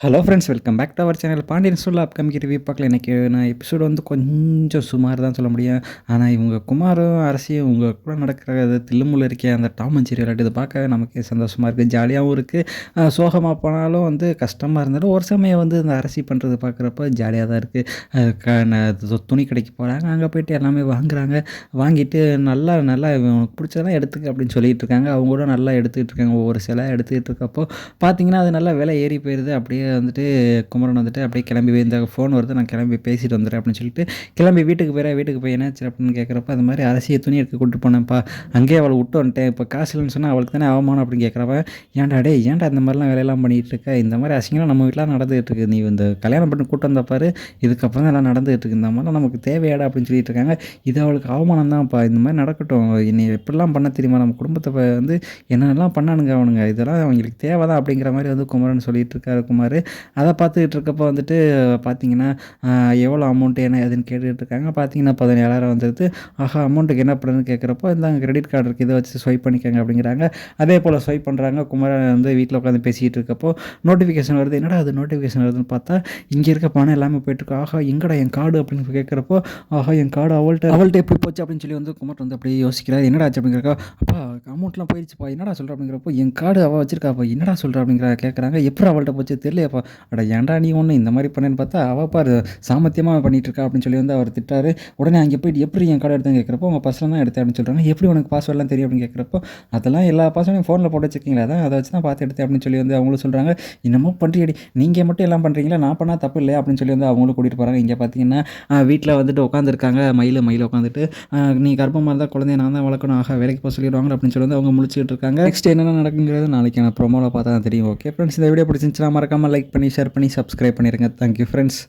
Hello friends, welcome back to our channel Pandian ஸ்டோரில் upcoming review பார்க்கல. இன்றைக்கி நான் எபிசோடு வந்து கொஞ்சம் சுமார் தான் சொல்ல முடியும். ஆனால் இவங்க குமாரும் அரசியும் இவங்க கூட நடக்கிற அது தில்லுமுள்ள இருக்கே அந்த டாம் அண்ட் ஜெர்ரி விளையாட்டு இதை பார்க்க நமக்கு சந்தோஷமாக இருக்குது, ஜாலியாகவும் இருக்குது. சோகமாக போனாலும் வந்து கஷ்டமாக இருந்தாலும் ஒரு சமயம் வந்து இந்த அரசி பண்ணுறது பார்க்குறப்ப ஜாலியாக தான் இருக்குது. துணி கடைக்கு போகிறாங்க, அங்கே போய்ட்டு எல்லாமே வாங்குறாங்க. வாங்கிட்டு நல்லா நல்லா இவனுக்கு பிடிச்சதெல்லாம் எடுத்துக்க அப்படின்னு சொல்லிட்டு இருக்காங்க. அவங்க கூட நல்லா எடுத்துக்கிட்டு இருக்காங்க. ஒவ்வொரு சிலை எடுத்துக்கிட்டு இருக்கப்போ பார்த்தீங்கன்னா அது நல்லா விலை ஏறி போயிடுது. அப்படியே வந்துட்டு குமரன் வந்துட்டு அப்படியே கிளம்பி இந்த ஃபோன் வருது, நான் கிளம்பி பேசிட்டு வந்துடுறேன் அப்படின்னு சொல்லிட்டு கிளம்பி வீட்டுக்கு போயிறேன். வீட்டுக்கு போய் என்னாச்சு அப்படின்னு கேட்குறப்ப அது மாதிரி அரசியை துணி எடுக்க கூப்பிட்டு போனேன்ப்பா, அங்கேயே அவளை விட்டு வந்துட்டேன், இப்போ காசு இல்லைன்னு சொன்னால் அவளுக்கு தானே அவமானம் அப்படின்னு கேட்குறப்ப, ஏன்டா இந்த மாதிரிலாம் வேலையெல்லாம் பண்ணிகிட்டு இருக்க, இந்த மாதிரி அசிங்கலாம் நம்ம வீட்டில் நடந்துகிட்டு இருக்குது, நீ இந்த கல்யாணம் பண்ணி கூட்டம் வந்த பாரு, இதுக்கப்புறம் தான் எல்லாம் நடந்துகிட்டு இருக்கு, இந்த மாதிரிலாம் நமக்கு தேவையாடா அப்படின்னு சொல்லிட்டு இருக்காங்க. இது அவளுக்கு அவமானம் தான்ப்பா, இந்த மாதிரி நடக்கட்டும், நீ எப்படிலாம் பண்ண தெரியுமா, நம்ம குடும்பத்தை வந்து என்னென்னலாம் பண்ணானுங்க அவனுங்க, இதெல்லாம் அவங்களுக்கு தேவை தான் அப்படிங்கிற மாதிரி வந்து குமரன் சொல்லிட்டு இருக்காரு. குமார் அதை பார்த்துக்கிட்டு இருக்கப்போ வந்துட்டு பார்த்தீங்கன்னா எவ்வளோ அமௌண்ட்டு என்ன ஏதுன்னு கேட்டுக்கிட்டு இருக்காங்க. பார்த்தீங்கன்னா 17,000 வந்துடுது. ஆஹா, அமௌண்ட்டுக்கு என்ன பண்ணுறதுன்னு கேட்குறப்போ இந்தாங்க கிரெடிட் கார்டு இருக்குது, இதை வச்சு ஸ்வைப் பண்ணிக்கோங்க அப்படிங்கிறாங்க. அதே போல் ஸ்வைப் பண்ணுறாங்க. குமரன் வந்து வீட்டில் உட்காந்து பேசிக்கிட்டு இருக்கப்போ நோட்டிஃபிகேஷன் வருது. என்னடா அது நோட்டிஃபிகேஷன் வருதுன்னு பார்த்தா இங்கே இருக்க பணம் எல்லாமே போயிட்டுருக்கு. ஆஹா, எங்கடா என் கார்டு அப்படின்னு கேட்குறப்போ, ஆஹா என் கார்டு அவள்கிட்ட எப்படி போச்சு அப்படின்னு சொல்லி வந்து குமரன் வந்து அப்படியே யோசிக்கிறார். என்னடா ஆச்சு அப்படிங்கிறக்கா, அப்பா அமௌண்ட்லாம் போயிடுச்சுப்பா, என்னடா சொல்கிற அப்படிங்கிறப்போ, என் கார்டு அவள் வச்சிருக்காப்பா, என்னடா சொல்கிற அப்படிங்கிற கேட்குறாங்க. எப்படி அவள்கிட்ட போச்சு தெரியலையாப்பா, அட ஏன்டா நீ ஒன்று இந்த மாதிரி பண்ணேன்னு பார்த்தா அவள் பாரு சாமர்த்தியமாக பண்ணிகிட்டு இருக்கா அப்படின்னு சொல்லி வந்து அவர் திட்டாரு. உடனே அங்கே போய்ட்டு எப்படி என் கார்டு எடுத்தேன்னு கேட்குறப்போ, உங்கள் பர்ஸில் தான் எடுத்தேன் அப்படின்னு சொல்கிறாங்க. எப்படி உனக்கு பாஸ்வேர்ட்லாம் தெரியும் அப்படின்னு கேட்குறப்போ, அதெல்லாம் எல்லா பாஸ்வேர்டையும் ஃபோனில் போட்டு வச்சுருக்கீங்களா, அதான் அதை வச்சு தான் பார்த்து எடுத்தேன் அப்படின்னு சொல்லி வந்து அவங்களும் சொல்கிறாங்க. இன்னமும் பண்ணுறியடி, நீங்கள் மட்டும் எல்லாம் பண்ணுறீங்களா, நான் பண்ணால் தப்பு இல்லையா அப்படின்னு சொல்லி வந்து அவங்களும் கூட்டிகிட்டு போகிறாங்க. இங்கே பார்த்தீங்கன்னா வீட்டில் வந்துட்டு உட்காந்துருக்காங்க. மயில் உட்காந்துட்டு நீ கர்ப்பமாக இருந்தால் குழந்தைய நான் தான் வளர்க்கணும், ஆக வேலைக்கு போக சொல்லிடுவாங்க அப்படின்னு சொல்லி வந்து அவங்க முடிச்சுட்டு இருக்காங்க. நெக்ஸ்ட் என்னென்ன நடக்குங்கிறது நாளைக்கு நான் ப்ரோமோவில் பார்த்தா தான் தெரியும். ஓகே ஃப்ரெண்ட்ஸ், இந்த வீடியோ பிடிச்சிருந்துச்சுன்னா மறக்காமல் லைக் பண்ணி ஷேர் பண்ணி சப்ஸ்கிரைப் பண்ணிடுங்க. Thank you friends.